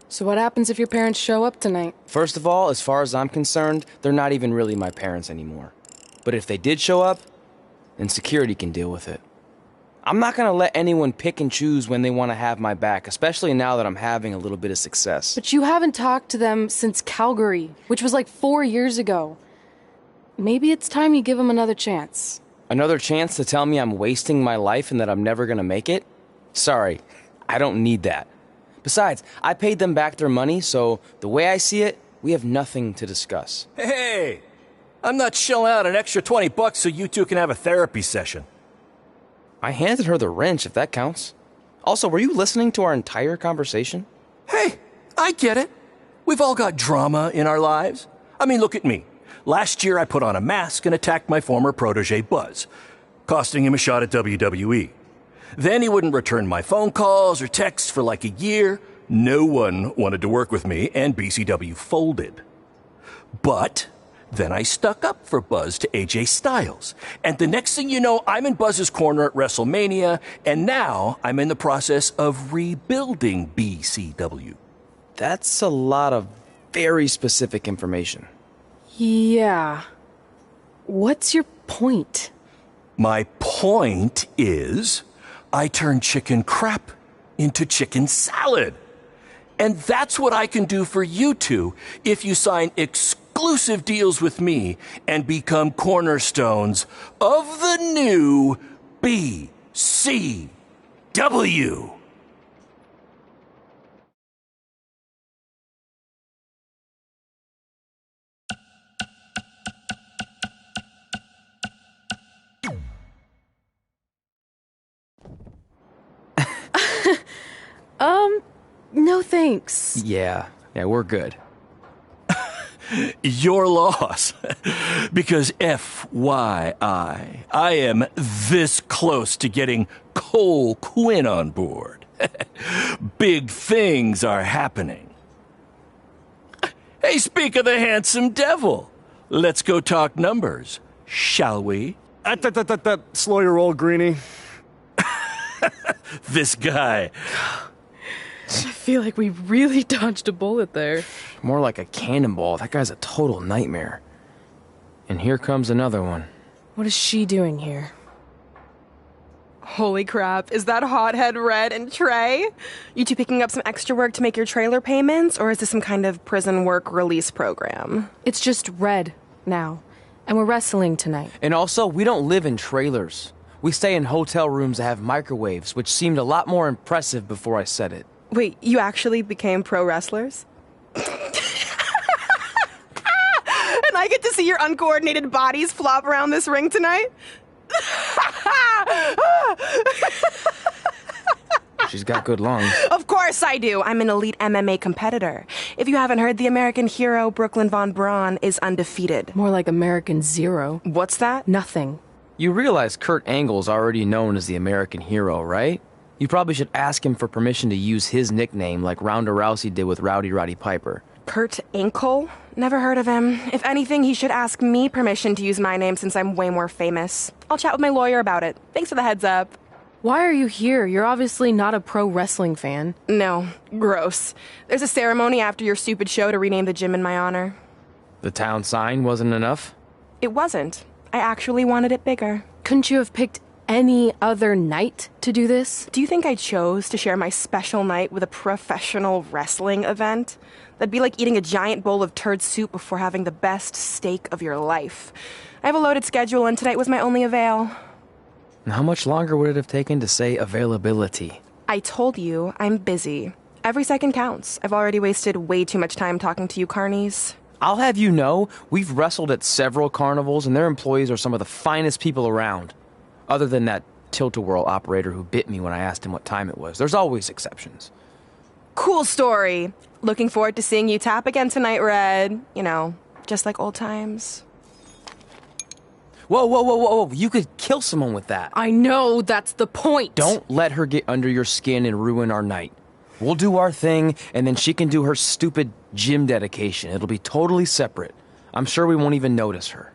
So what happens if your parents show up tonight? First of all, as far as I'm concerned, they're not even really my parents anymore. But if they did show up, then security can deal with it. I'm not gonna let anyone pick and choose when they want to have my back, especially now that I'm having a little bit of success. But you haven't talked to them since Calgary, which was like 4 years ago. Maybe it's time you give them another chance. Another chance to tell me I'm wasting my life and that I'm never gonna make it? Sorry, I don't need that. Besides, I paid them back their money, so the way I see it, we have nothing to discuss. Hey! I'm not shelling out an extra $20 so you two can have a therapy session. I handed her the wrench, if that counts. Also, were you listening to our entire conversation? Hey, I get it. We've all got drama in our lives. I mean, look at me. Last year I put on a mask and attacked my former protege Buzz, costing him a shot at WWE. Then he wouldn't return my phone calls or texts for like a year. No one wanted to work with me, and BCW folded. But then I stuck up for Buzz to AJ Styles. And the next thing you know, I'm in Buzz's corner at WrestleMania, and now I'm in the process of rebuilding BCW. That's a lot of very specific information. Yeah. What's your point? My point is, I turned chicken crap into chicken salad. And that's what I can do for you two if you sign exclusive deals with me and become cornerstones of the new BCW. No thanks. Yeah, we're good. Your loss. Because FYI, I am this close to getting Cole Quinn on board. Big things are happening. Hey, speak of the handsome devil. Let's go talk numbers, shall we? Slow your roll, Greenie. This guy. I feel like we really dodged a bullet there. More like a cannonball. That guy's a total nightmare. And here comes another one. What is she doing here? Holy crap, is that hothead Red and Trey? You two picking up some extra work to make your trailer payments, or is this some kind of prison work release program? It's just Red now, and we're wrestling tonight. And also, we don't live in trailers. We stay in hotel rooms that have microwaves, which seemed a lot more impressive before I said it. Wait, you actually became pro wrestlers? And I get to see your uncoordinated bodies flop around this ring tonight? She's got good lungs. Of course I do. I'm an elite MMA competitor. If you haven't heard, the American hero Brooklyn Von Braun is undefeated. More like American Zero. What's that? Nothing. You realize Kurt Angle's already known as the American hero, right? You probably should ask him for permission to use his nickname like Ronda Rousey did with Rowdy Roddy Piper. Kurt Angle? Never heard of him. If anything, he should ask me permission to use my name since I'm way more famous. I'll chat with my lawyer about it. Thanks for the heads up. Why are you here? You're obviously not a pro wrestling fan. No, gross. There's a ceremony after your stupid show to rename the gym in my honor. The town sign wasn't enough? It wasn't. I actually wanted it bigger. Couldn't you have picked any other night to do this? Do you think I chose to share my special night with a professional wrestling event? That'd be like eating a giant bowl of turd soup before having the best steak of your life. I have a loaded schedule, and tonight was my only avail. And how much longer would it have taken to say availability? I told you, I'm busy. Every second counts. I've already wasted way too much time talking to you carnies. I'll have you know, we've wrestled at several carnivals, and their employees are some of the finest people around. Other than that tilt-a-whirl operator who bit me when I asked him what time it was. There's always exceptions. Cool story. Looking forward to seeing you tap again tonight, Red. You know, just like old times. Whoa. You could kill someone with that. I know, that's the point. Don't let her get under your skin and ruin our night. We'll do our thing, and then she can do her stupid gym dedication. It'll be totally separate. I'm sure we won't even notice her.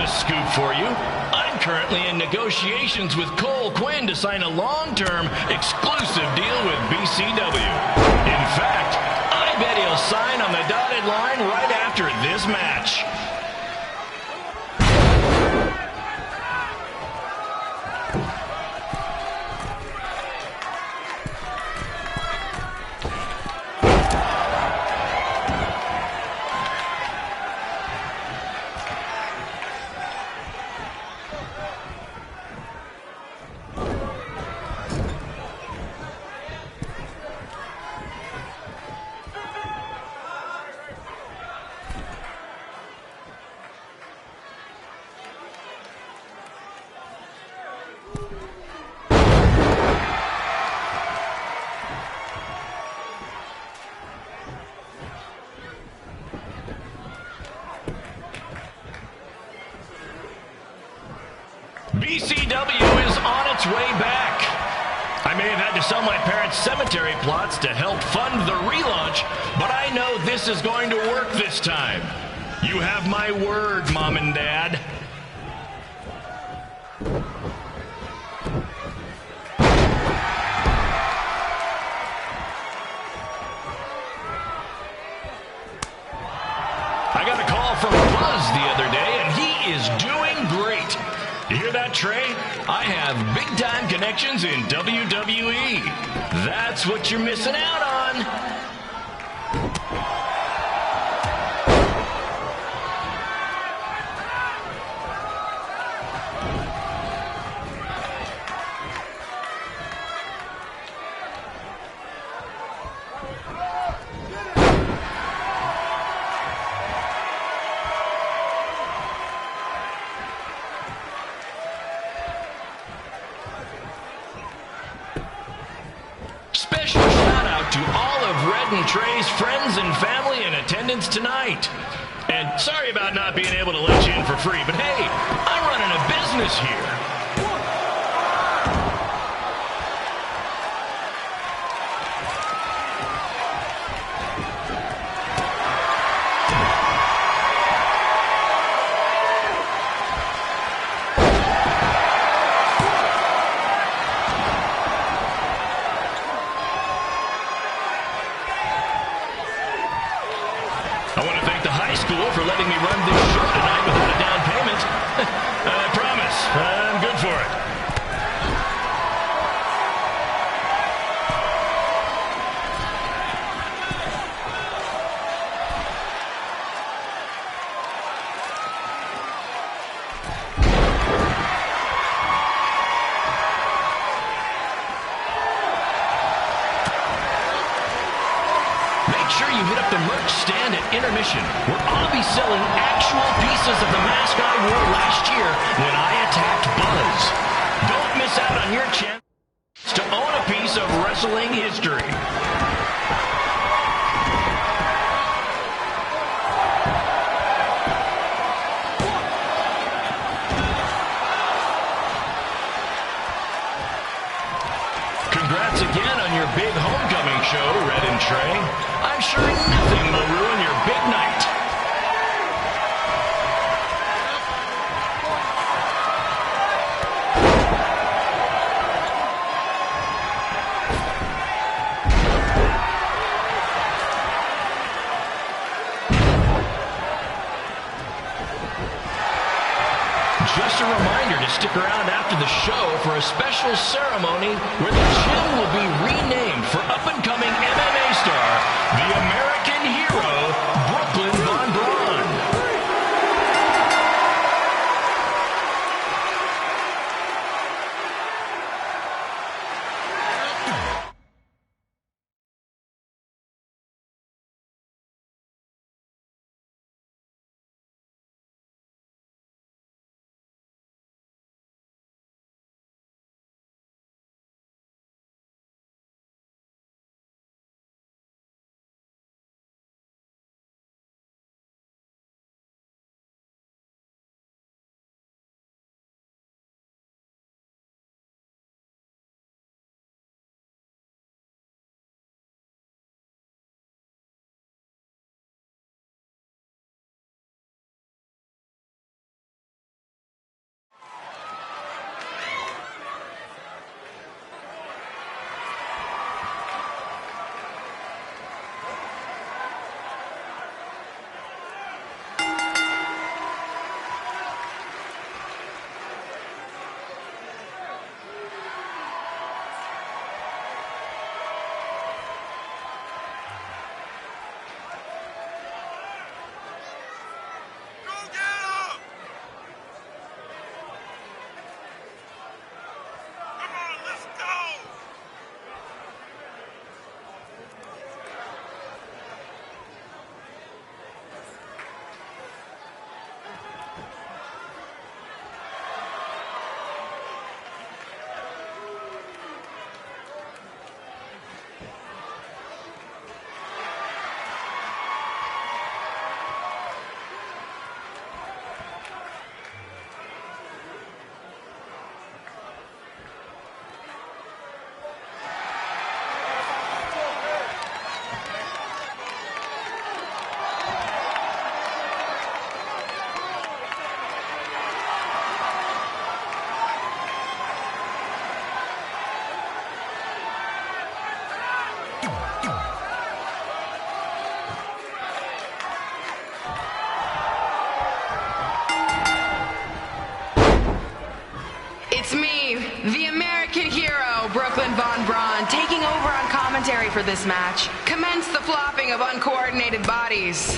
a scoop for you. I'm currently in negotiations with Cole Quinn to sign a long-term, exclusive deal with BCW. In fact, I bet he'll sign on the dotted line right after this match. BCW is on its way back. I may have had to sell my parents' cemetery plots to help fund the relaunch, but I know this is going to work this time. You have my word, Mom and Dad. I got a call from Buzz the other day, and he is doing great. You hear that, Trey? I have big-time connections in WWE. That's what you're missing out on. Special shout out to all of Red and Trey's friends and family in attendance tonight. And sorry about not being able to let you in for free, but hey, I'm running a business here. I want to thank the high school for letting me run this show tonight without a down payment. I promise, I'm good for it. Make sure you hit up the merch stand at intermission, where I'll be selling actual pieces of the mask I wore last year when I attacked Buzz. Don't miss out on your chance to own a piece of wrestling history. Congrats again on your big homecoming show, Red and Trey. I'm sure nothing will ruin your big night. Just a reminder to stick around after the show for a special ceremony where the gym will be renamed for up-and-coming MMA star, the American Hero, Brooklyn Von Braun. commentary for this match. Commence the flopping of uncoordinated bodies.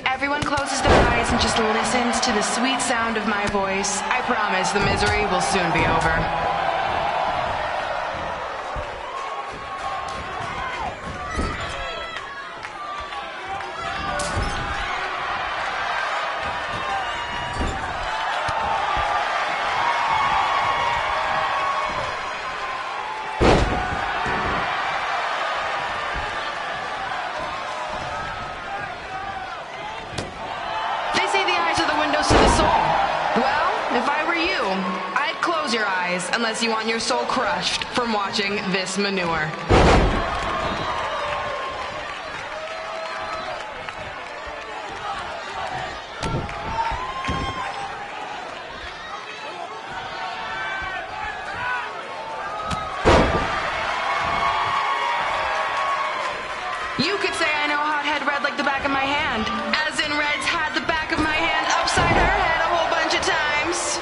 Everyone closes their eyes and just listens to the sweet sound of my voice. I promise the misery will soon be over. Unless you want your soul crushed from watching this manure. You could say I know Hothead Red like the back of my hand, as in Red's had the back of my hand upside her head a whole bunch of times.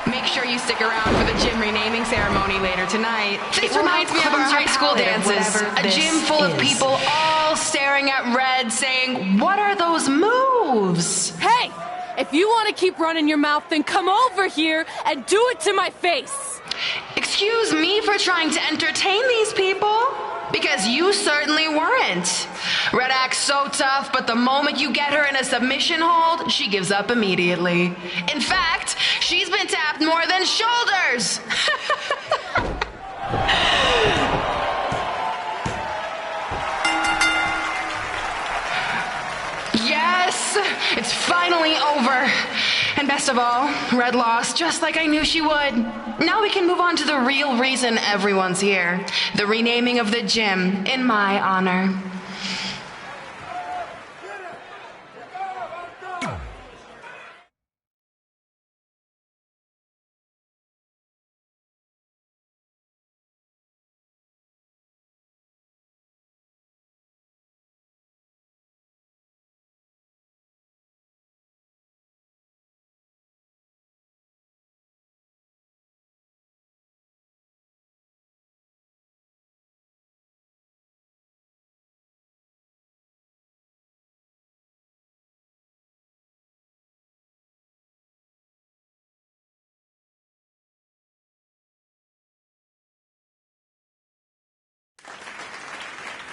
Make sure you stick around for the gym renaming ceremony later tonight. This reminds me of our high school dances. A gym full of people all staring at Red saying, "What are those moves?" Hey! If you want to keep running your mouth, then come over here and do it to my face! Excuse me for trying to entertain these people? Because you certainly weren't. Red acts so tough, but the moment you get her in a submission hold, she gives up immediately. In fact, she's been tapped more than shoulders. Yes, it's finally over. And best of all, Red lost just like I knew she would. Now we can move on to the real reason everyone's here. The renaming of the gym in my honor.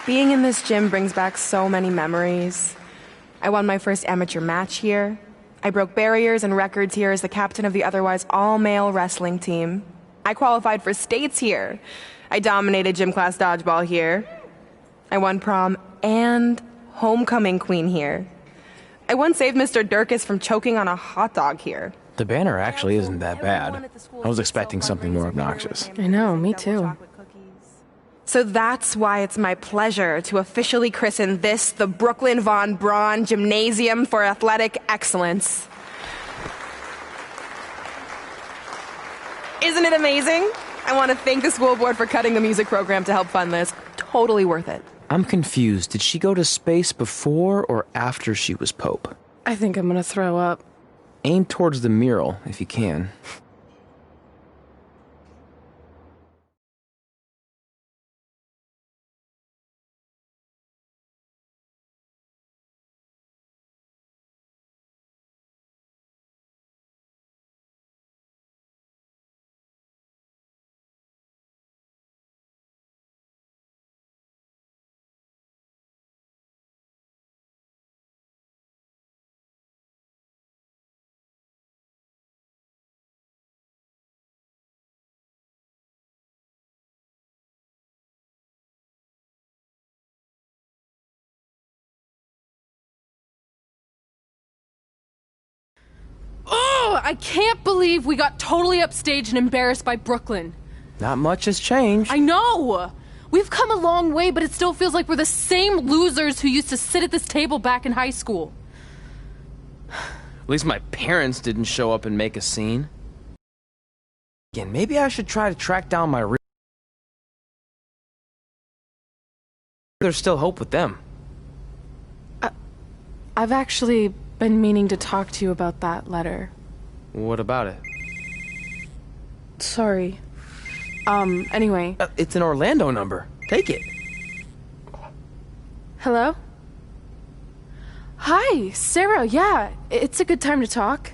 Being in this gym brings back so many memories. I won my first amateur match here. I broke barriers and records here as the captain of the otherwise all-male wrestling team. I qualified for states here. I dominated gym class dodgeball here. I won prom and homecoming queen here. I once saved Mr. Durkis from choking on a hot dog here. The banner actually isn't that bad. I was expecting something more obnoxious. I know, me too. So that's why it's my pleasure to officially christen this the Brooklyn Von Braun Gymnasium for Athletic Excellence. Isn't it amazing? I want to thank the school board for cutting the music program to help fund this. Totally worth it. I'm confused. Did she go to space before or after she was Pope? I think I'm gonna throw up. Aim towards the mural, if you can. I can't believe we got totally upstaged and embarrassed by Brooklyn. Not much has changed. I know! We've come a long way, but it still feels like we're the same losers who used to sit at this table back in high school. At least my parents didn't show up and make a scene. Again, maybe I should try to track down my real... There's still hope with them. I've actually been meaning to talk to you about that letter. What about it? Sorry. Anyway. It's an Orlando number. Take it. Hello? Hi, Sarah, yeah. It's a good time to talk.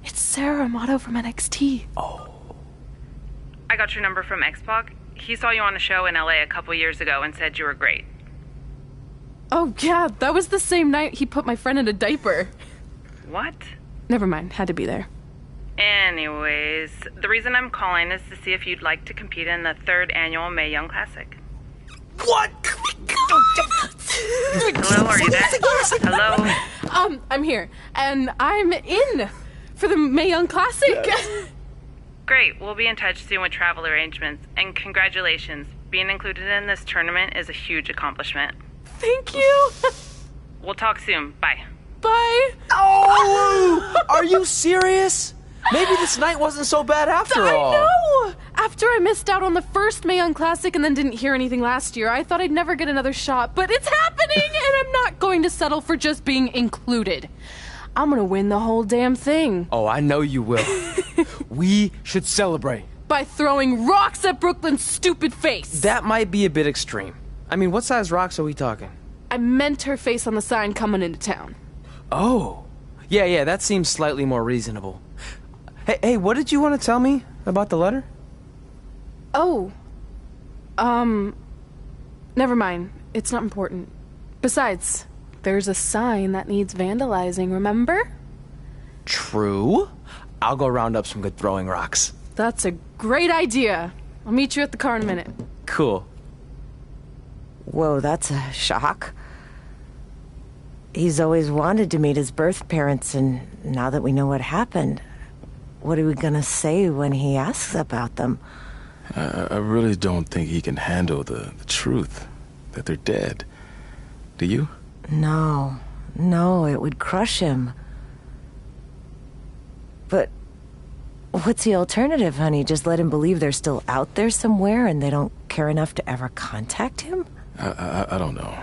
It's Sarah Amato from NXT. I got your number from X-Pac. He saw you on a show in LA a couple years ago and said you were great. Oh, yeah, that was the same night he put my friend in a diaper. What? Never mind, had to be there. Anyways, the reason I'm calling is to see if you'd like to compete in the 3rd annual Mae Young Classic. What? Hello, are you there? Hello? I'm here, and I'm in for the Mae Young Classic. Great, we'll be in touch soon with travel arrangements, and congratulations. Being included in this tournament is a huge accomplishment. Thank you. We'll talk soon. Bye. Bye. Oh! Are you serious? Maybe this night wasn't so bad after all. I know! After I missed out on the first Mae Young Classic and then didn't hear anything last year, I thought I'd never get another shot. But it's happening, and I'm not going to settle for just being included. I'm gonna win the whole damn thing. Oh, I know you will. We should celebrate. By throwing rocks at Brooklyn's stupid face. That might be a bit extreme. I mean, what size rocks are we talking? I meant her face on the sign coming into town. Oh. Yeah, that seems slightly more reasonable. Hey, what did you want to tell me about the letter? Oh. Never mind. It's not important. Besides, there's a sign that needs vandalizing, remember? True. I'll go round up some good throwing rocks. That's a great idea. I'll meet you at the car in a minute. Cool. Whoa, that's a shock. He's always wanted to meet his birth parents, and now that we know what happened, what are we gonna say when he asks about them? I really don't think he can handle the truth, that they're dead. Do you? No, it would crush him. But what's the alternative, honey? Just let him believe they're still out there somewhere and they don't care enough to ever contact him? I don't know.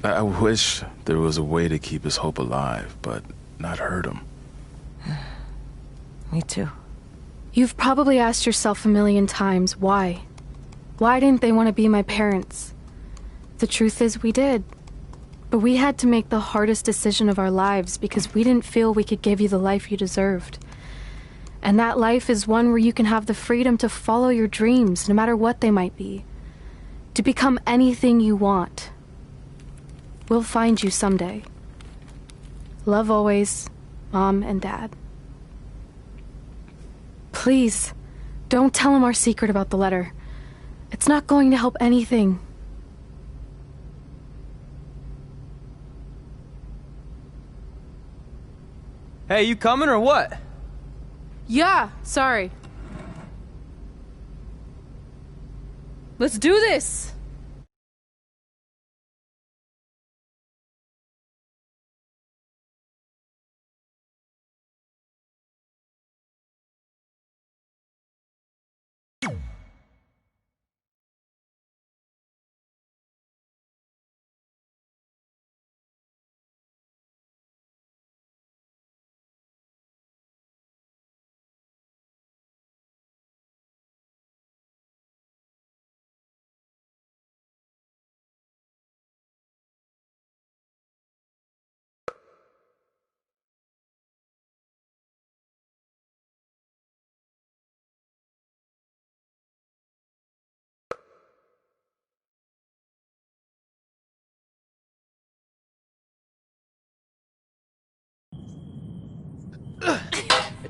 I wish there was a way to keep his hope alive, but not hurt him. Me too. You've probably asked yourself a million times, why? Why didn't they want to be my parents? The truth is, we did. But we had to make the hardest decision of our lives because we didn't feel we could give you the life you deserved. And that life is one where you can have the freedom to follow your dreams, no matter what they might be. To become anything you want. We'll find you someday. Love always, Mom and Dad. Please, don't tell him our secret about the letter. It's not going to help anything. Hey, you coming or what? Yeah, sorry. Let's do this!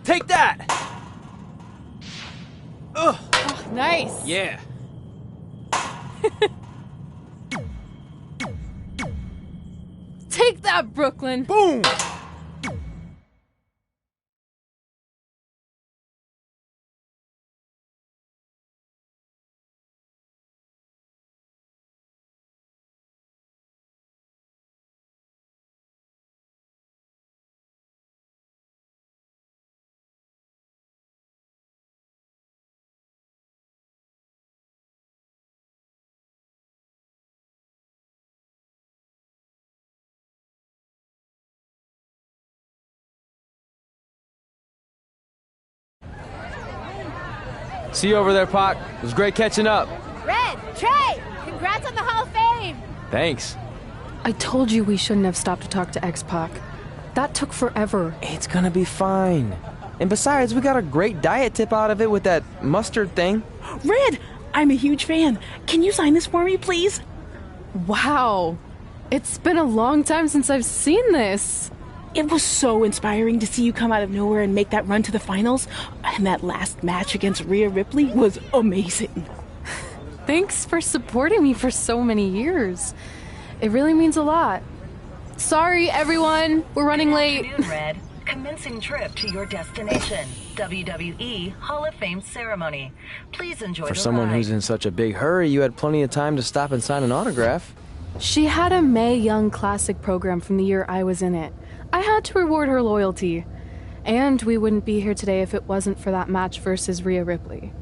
Take that! Ugh. Oh, nice! Yeah. Take that, Brooklyn! Boom! See you over there, Pac. It was great catching up. Red, Trey, congrats on the Hall of Fame. Thanks. I told you we shouldn't have stopped to talk to X-Pac. That took forever. It's gonna be fine. And besides, we got a great diet tip out of it with that mustard thing. Red, I'm a huge fan. Can you sign this for me, please? Wow. It's been a long time since I've seen this. It was so inspiring to see you come out of nowhere and make that run to the finals. And that last match against Rhea Ripley was amazing. Thanks for supporting me for so many years. It really means a lot. Sorry, everyone. We're running late. Good afternoon, Red. Commencing trip to your destination. WWE Hall of Fame ceremony. Please enjoy For the someone ride. who's in such a big hurry, you had plenty of time to stop and sign an autograph. She had a Mae Young Classic program from the year I was in it. I had to reward her loyalty. And we wouldn't be here today if it wasn't for that match versus Rhea Ripley.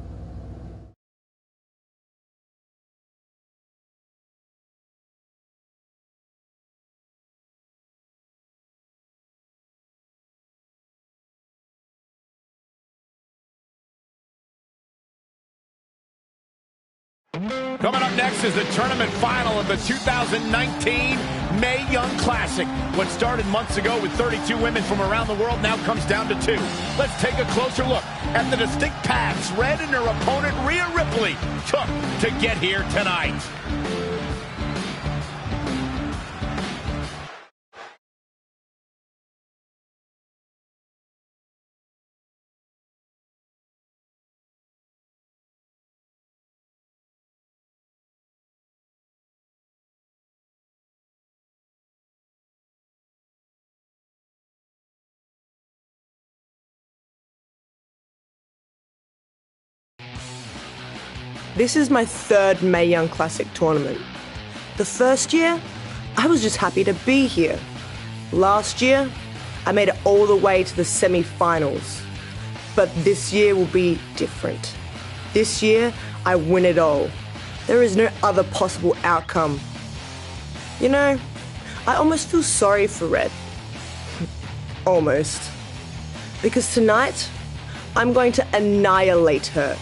Coming up next is the tournament final of the 2019 Mae Young Classic. What started months ago with 32 women from around the world now comes down to 2. Let's take a closer look at the distinct paths Red and her opponent Rhea Ripley took to get here tonight. This is my third Mae Young Classic tournament. The first year, I was just happy to be here. Last year, I made it all the way to the semi-finals. But this year will be different. This year, I win it all. There is no other possible outcome. You know, I almost feel sorry for Red. Almost. Because tonight, I'm going to annihilate her.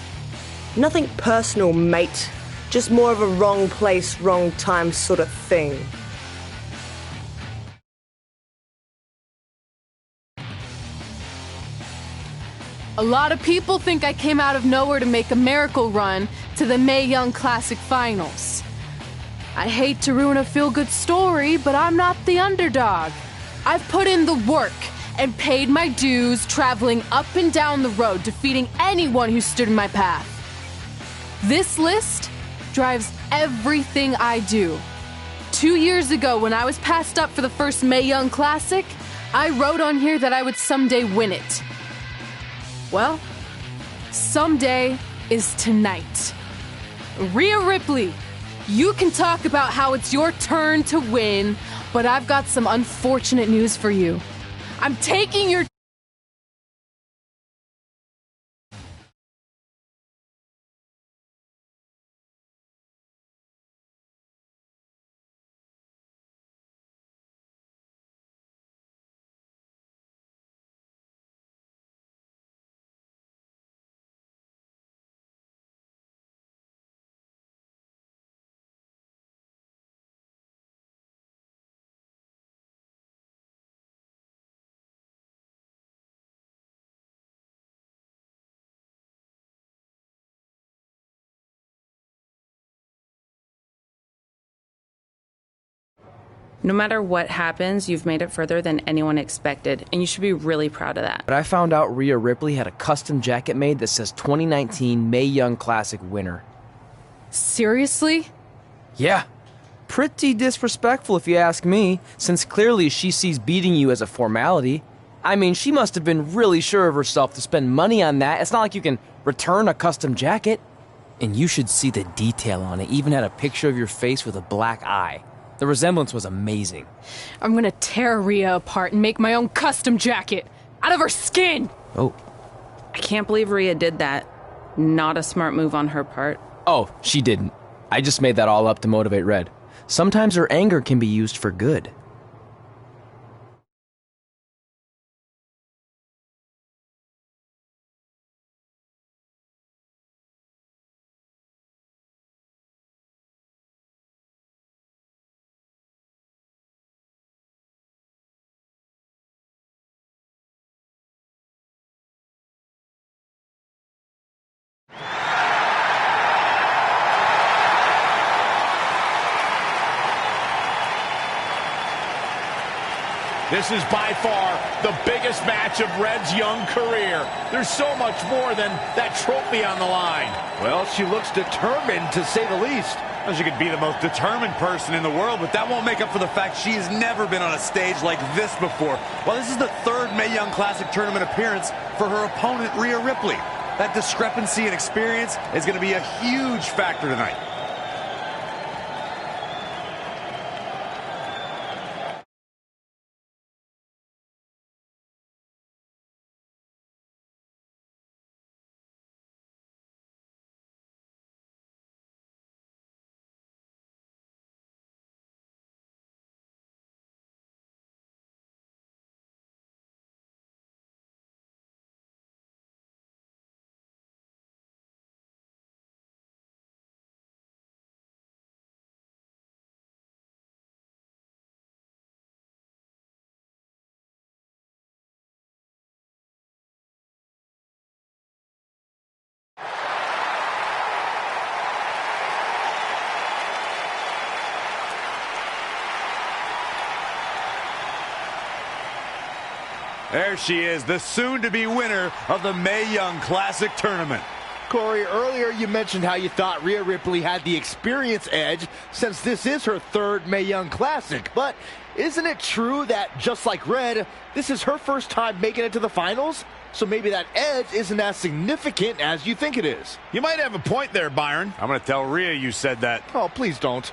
Nothing personal, mate. Just more of a wrong place, wrong time sort of thing. A lot of people think I came out of nowhere to make a miracle run to the Mae Young Classic Finals. I hate to ruin a feel-good story, but I'm not the underdog. I've put in the work and paid my dues traveling up and down the road, defeating anyone who stood in my path. This list drives everything I do. 2 years ago, when I was passed up for the first Mae Young Classic, I wrote on here that I would someday win it. Well, someday is tonight. Rhea Ripley, you can talk about how it's your turn to win, but I've got some unfortunate news for you. I'm taking your No matter what happens, you've made it further than anyone expected, and you should be really proud of that. But I found out Rhea Ripley had a custom jacket made that says 2019 Mae Young Classic winner. Seriously? Yeah. Pretty disrespectful if you ask me, since clearly she sees beating you as a formality. I mean, she must have been really sure of herself to spend money on that. It's not like you can return a custom jacket. And you should see the detail on it. Even had a picture of your face with a black eye. The resemblance was amazing. I'm gonna tear Rhea apart and make my own custom jacket out of her skin! Oh. I can't believe Rhea did that. Not a smart move on her part. Oh, she didn't. I just made that all up to motivate Red. Sometimes her anger can be used for good. This is by far the biggest match of Red's young career. There's so much more than that trophy on the line. Well, she looks determined, to say the least. Well, she could be the most determined person in the world, but that won't make up for the fact she has never been on a stage like this before. Well, this is the third Mae Young Classic tournament appearance for her opponent, Rhea Ripley. That discrepancy in experience is going to be a huge factor tonight. There she is, the soon-to-be winner of the Mae Young Classic tournament. Corey, earlier you mentioned how you thought Rhea Ripley had the experience edge since this is her third Mae Young Classic. But isn't it true that, just like Red, this is her first time making it to the finals? So maybe that edge isn't as significant as you think it is. You might have a point there, Byron. I'm going to tell Rhea you said that. Oh, please don't.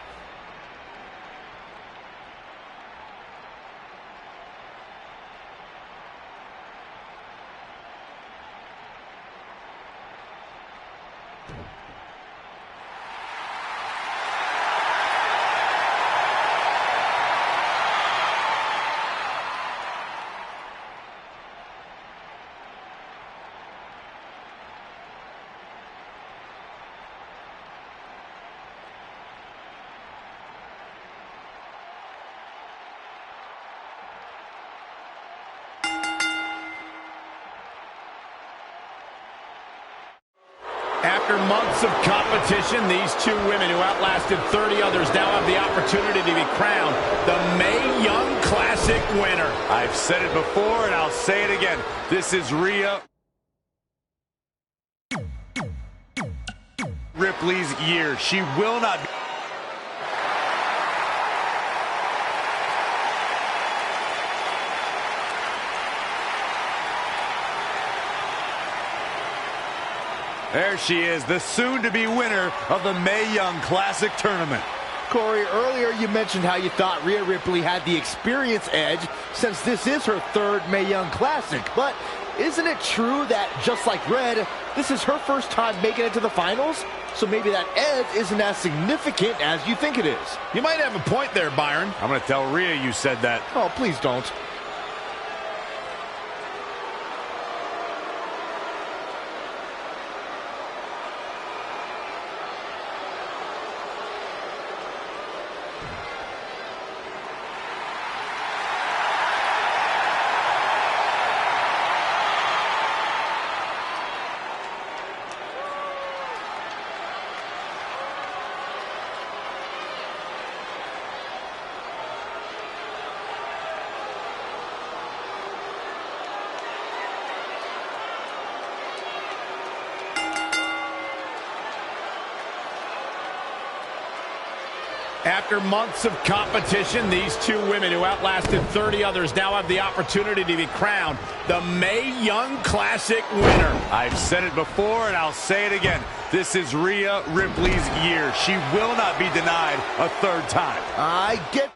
After months of competition, these two women who outlasted 30 others now have the opportunity to be crowned the Mae Young Classic winner. I've said it before and I'll say it again. This is Rhea Ripley's year. She will not be... There she is, the soon-to-be winner of the Mae Young Classic tournament. Corey, earlier you mentioned how you thought Rhea Ripley had the experience edge since this is her third Mae Young Classic. But isn't it true that, just like Red, this is her first time making it to the finals? So maybe that edge isn't as significant as you think it is. You might have a point there, Byron. I'm going to tell Rhea you said that. Oh, please don't. After months of competition, these two women who outlasted 30 others now have the opportunity to be crowned the Mae Young Classic winner. I've said it before and I'll say it again. This is Rhea Ripley's year. She will not be denied a third time. I get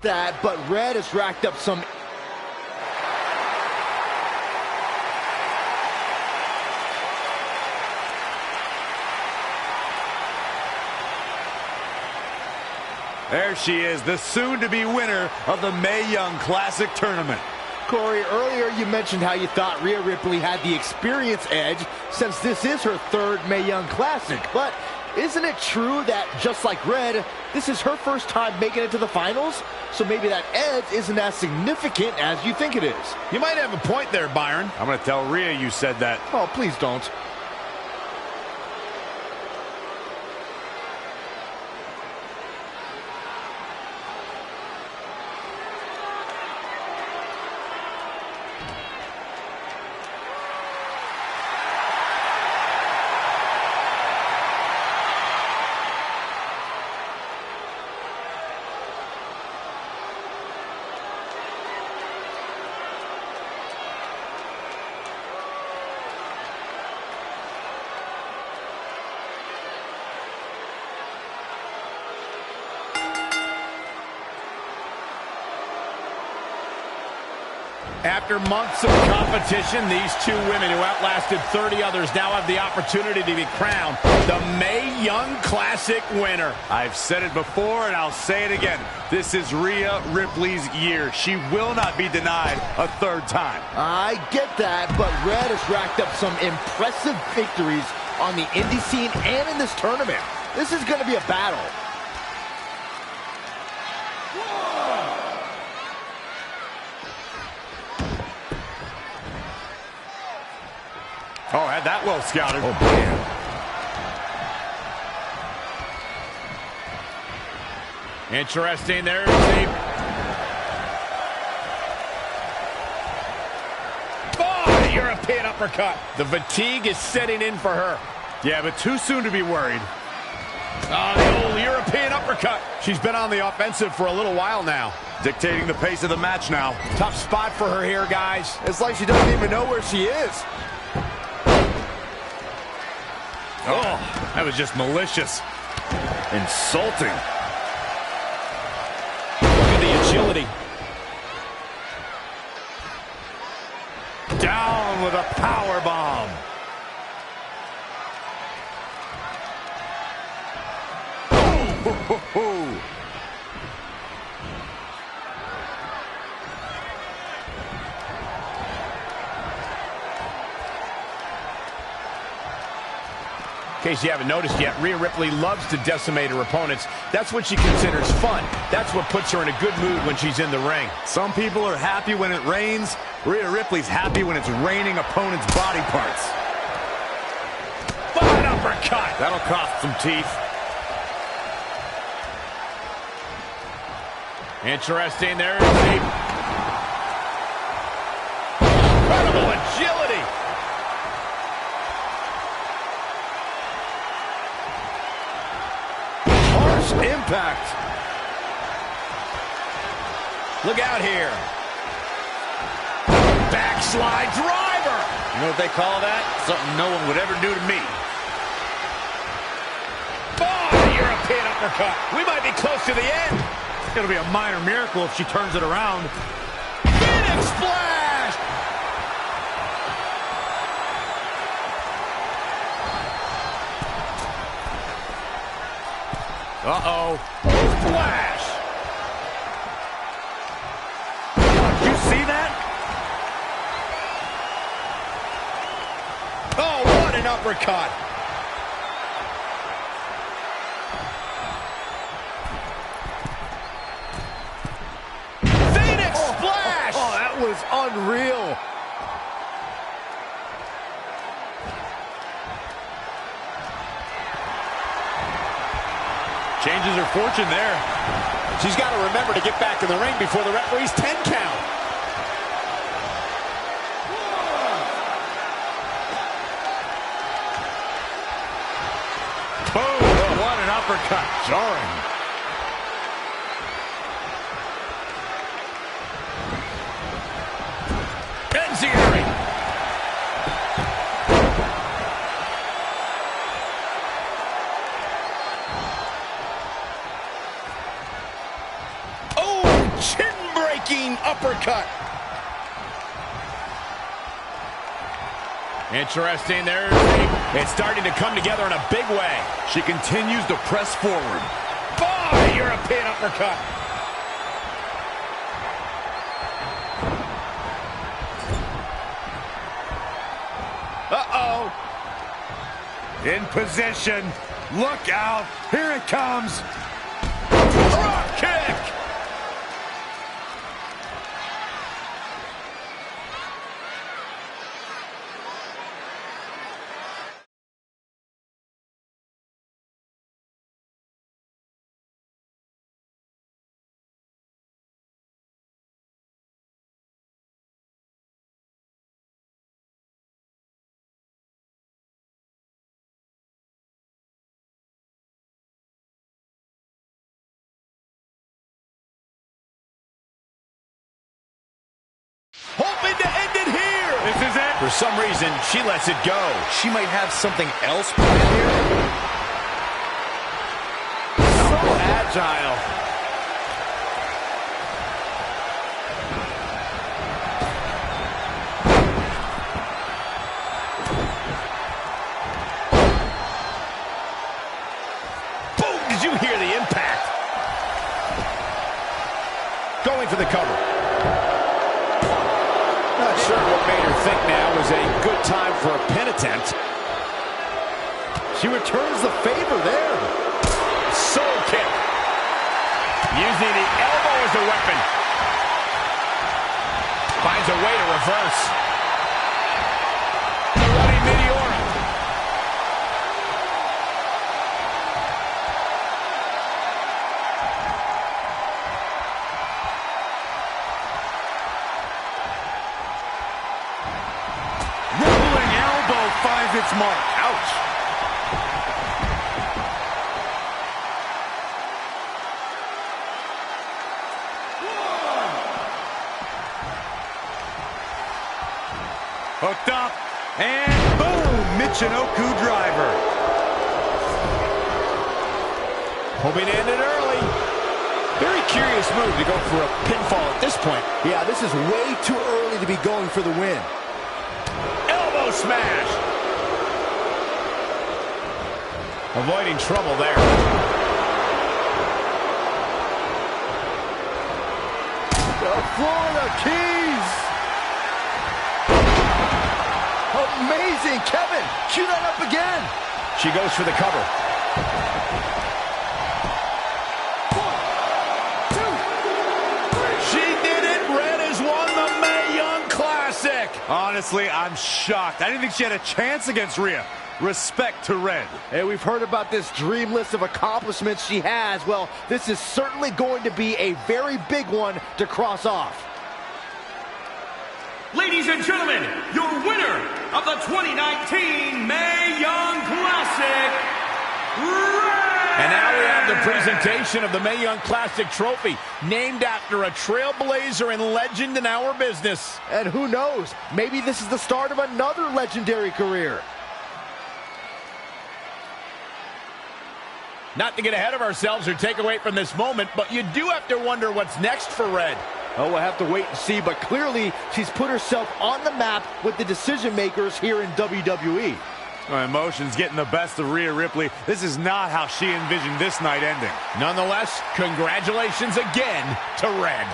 That, but Red has racked up some... There she is, the soon-to-be winner of the Mae Young Classic Tournament. Corey, earlier you mentioned how you thought Rhea Ripley had the experience edge since this is her third Mae Young Classic. But isn't it true that, just like Red, this is her first time making it to the finals? So maybe that edge isn't as significant as you think it is. You might have a point there, Byron. I'm going to tell Rhea you said that. Oh, please don't. After months of competition, these two women who outlasted 30 others now have the opportunity to be crowned the Mae Young Classic winner. I've said it before and I'll say it again. This is Rhea Ripley's year. She will not be denied a third time. I get that, but Red has racked up some impressive victories on the indie scene and in this tournament. This is going to be a battle. Oh, had that well scouted. Oh, man. Interesting. There's the... Oh, European uppercut. The fatigue is setting in for her. Yeah, but too soon to be worried. Oh, the old European uppercut. She's been on the offensive for a little while now. Dictating the pace of the match now. Tough spot for her here, guys. It's like she doesn't even know where she is. Oh, that was just malicious. Insulting. Look at the agility. Down with a power bomb. Oh, In case you haven't noticed yet, Rhea Ripley loves to decimate her opponents. That's what she considers fun. That's what puts her in a good mood when she's in the ring. Some people are happy when it rains. Rhea Ripley's happy when it's raining opponents' body parts. Fine uppercut. That'll cost some teeth. Interesting. There's the incredible agility. Impact. Look out here. Backslide driver. You know what they call that? Something no one would ever do to me. Oh, the European uppercut. We might be close to the end. It's going to be a minor miracle if she turns it around. Phoenix splash. Uh-oh. Splash! Did you see that? Oh, what an uppercut! Phoenix splash! Oh, that was unreal. Changes her fortune there. She's got to remember to get back in the ring before the referee's 10 count. Boom! What an uppercut. Jarring. Enziguri. Oh, chin-breaking uppercut. Interesting there. It's starting to come together in a big way. She continues to press forward. Oh, European uppercut. Uh-oh. In position. Look out. Here it comes. Drop kick. Hoping to end it here. This is it. For some reason, she lets it go. She might have something else planned here. So agile. Boom! Did you hear the impact? Going for the cover. Not sure what made her think now was a good time for a pin attempt. She returns the favor there. Soul kick. Using the elbow as a weapon. Finds a way to reverse. The running Meteora. Rolling elbow finds its mark. Ouch. Hooked up. And boom! Michinoku driver. Hoping to end it early. Very curious move to go for a pinfall at this point. Yeah, this is way too early to be going for the win. Elbow smash. Avoiding trouble there. The Florida Keys. Amazing, Kevin. Cue that up again. She goes for the cover. 1, 2, 3. She did it. Red has won the Mae Young Classic. Honestly, I'm shocked. I didn't think she had a chance against Rhea. Respect to Red. Hey, we've heard about this dream list of accomplishments she has. Well, this is certainly going to be a very big one to cross off. Ladies and gentlemen, your winner of the 2019 Mae Young Classic, Red! And now we have the presentation of the Mae Young Classic trophy, named after a trailblazer and legend in our business. And who knows, maybe this is the start of another legendary career. Not to get ahead of ourselves or take away from this moment, but you do have to wonder what's next for Red. Oh, we'll have to wait and see, but clearly she's put herself on the map with the decision makers here in WWE. My emotions getting the best of Rhea Ripley. This is not how she envisioned this night ending. Nonetheless, congratulations again to Red.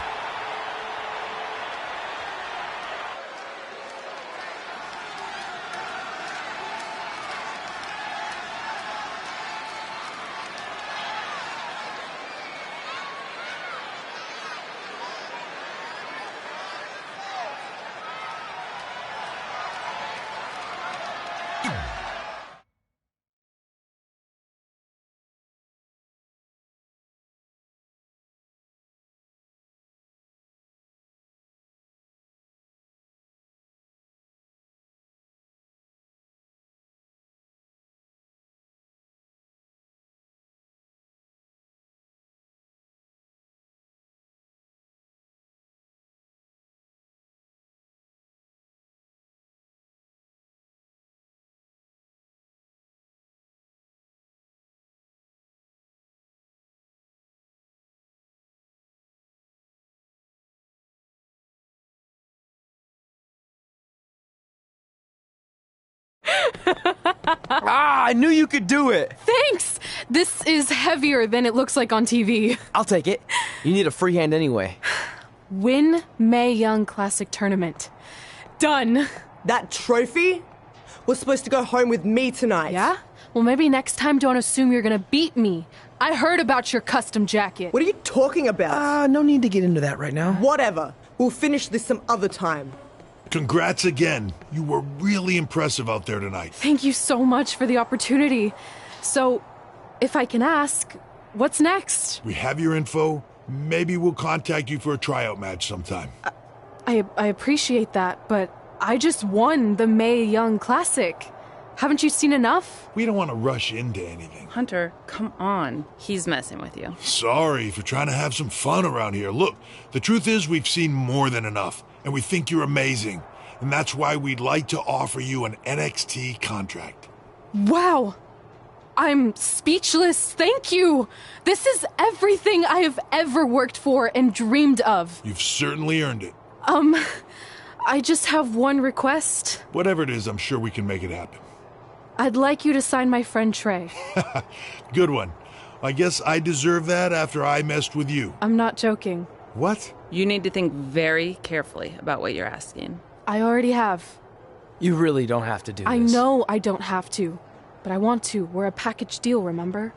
I knew you could do it. Thanks! This is heavier than it looks like on TV. I'll take it. You need a free hand anyway. Win Mae Young Classic Tournament. Done. That trophy was supposed to go home with me tonight. Yeah? Well, maybe next time don't assume you're gonna beat me. I heard about your custom jacket. What are you talking about? No need to get into that right now. Whatever. We'll finish this some other time. Congrats again. You were really impressive out there tonight. Thank you so much for the opportunity. So, if I can ask, what's next? We have your info. Maybe we'll contact you for a tryout match sometime. I appreciate that, but I just won the Mae Young Classic. Haven't you seen enough? We don't want to rush into anything. Hunter, come on. He's messing with you. Sorry for trying to have some fun around here. Look, the truth is we've seen more than enough, and we think you're amazing. And that's why we'd like to offer you an NXT contract. Wow! I'm speechless. Thank you. This is everything I have ever worked for and dreamed of. You've certainly earned it. I just have one request. Whatever it is, I'm sure we can make it happen. I'd like you to sign my friend Trey. Good one. I guess I deserve that after I messed with you. I'm not joking. What? You need to think very carefully about what you're asking. I already have. You really don't have to do this. I know I don't have to, but I want to. We're a package deal, remember?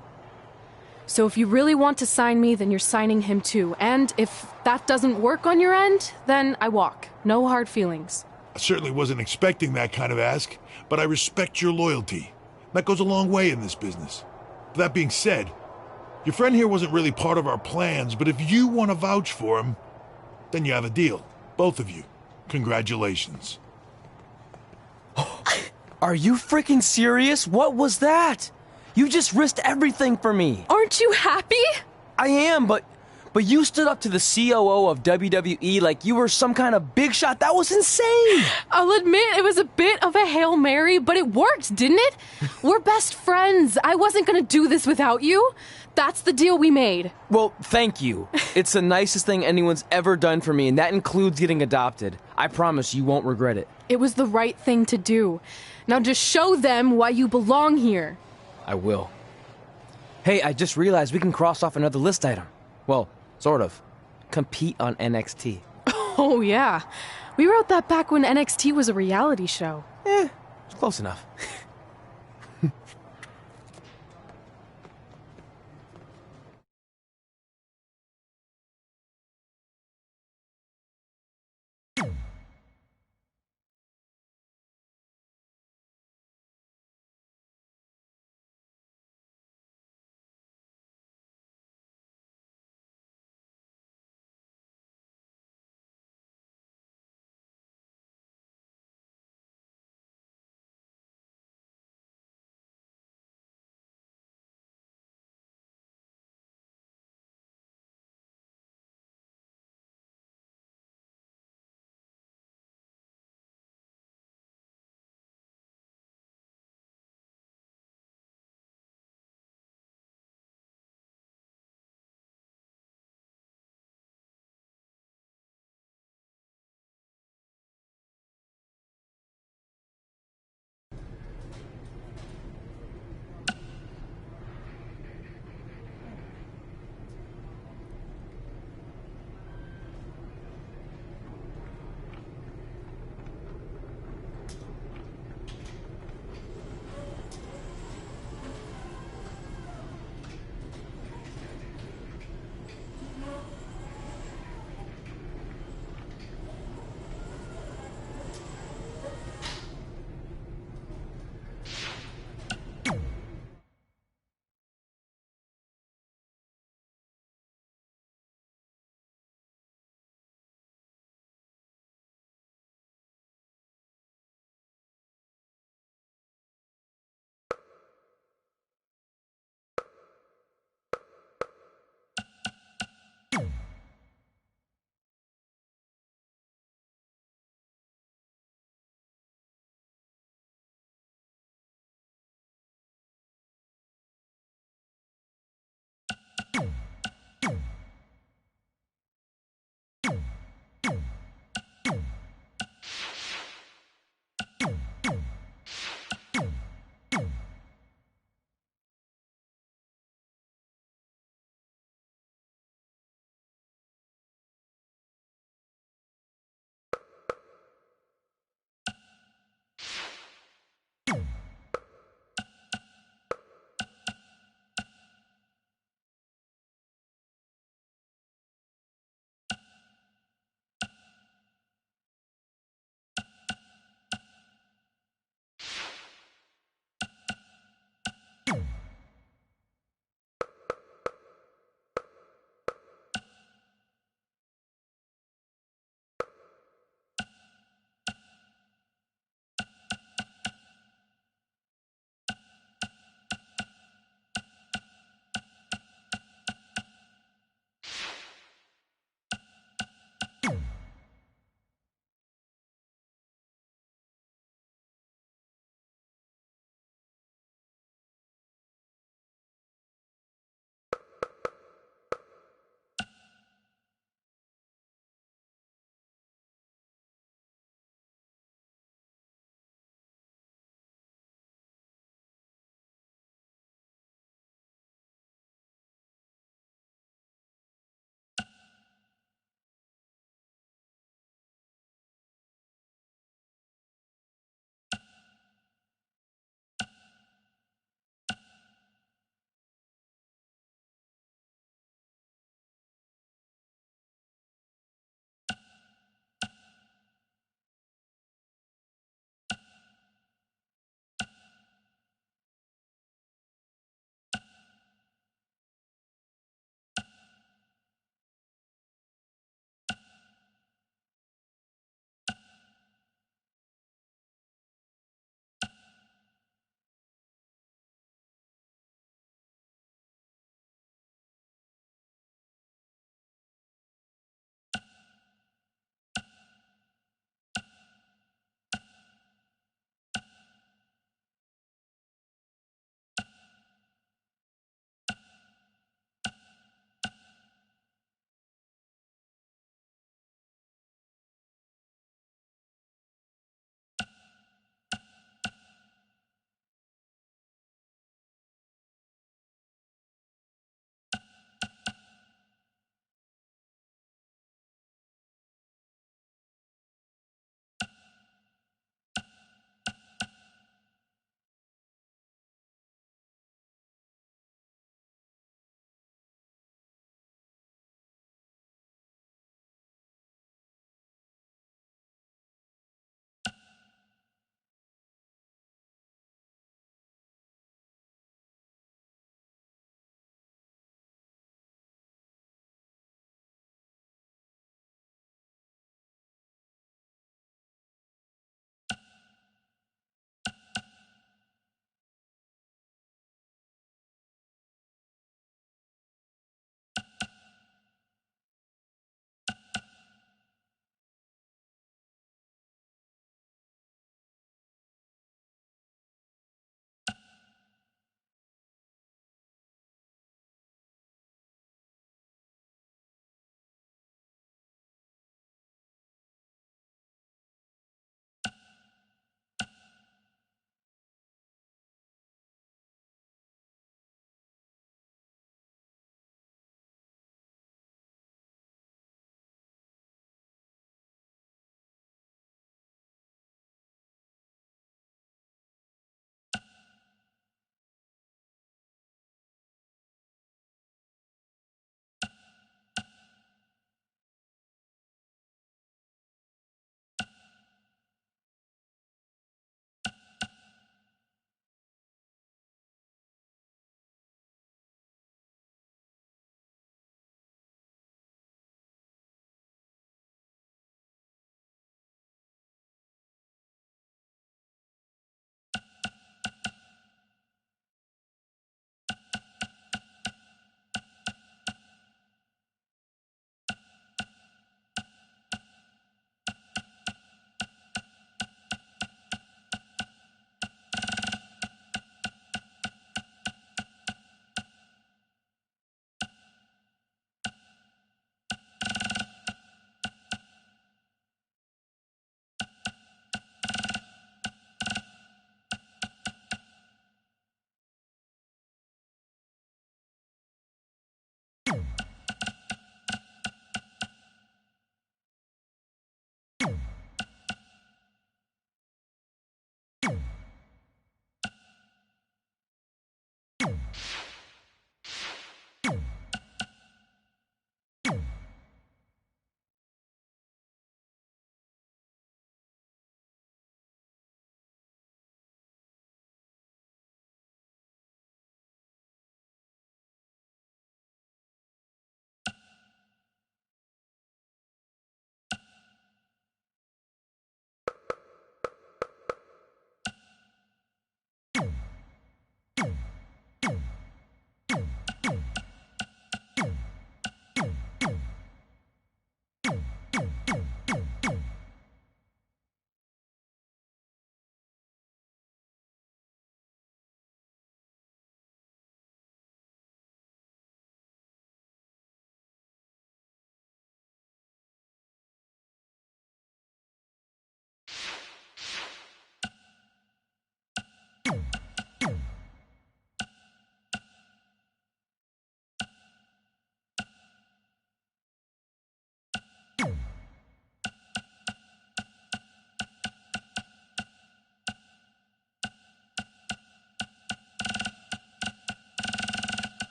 So if you really want to sign me, then you're signing him too. And if that doesn't work on your end, then I walk. No hard feelings. I certainly wasn't expecting that kind of ask, but I respect your loyalty. That goes a long way in this business. That being said, your friend here wasn't really part of our plans, but if you want to vouch for him, then you have a deal. Both of you. Congratulations. Are you freaking serious? What was that? You just risked everything for me. Aren't you happy? I am, but you stood up to the COO of WWE like you were some kind of big shot. That was insane. I'll admit it was a bit of a Hail Mary, but it worked, didn't it? We're best friends. I wasn't gonna do this without you. That's the deal we made. Well, thank you. It's the nicest thing anyone's ever done for me, and that includes getting adopted. I promise you won't regret it. It was the right thing to do. Now just show them why you belong here. I will. Hey, I just realized we can cross off another list item. Well, sort of. Compete on NXT. Oh, yeah. We wrote that back when NXT was a reality show. It's close enough.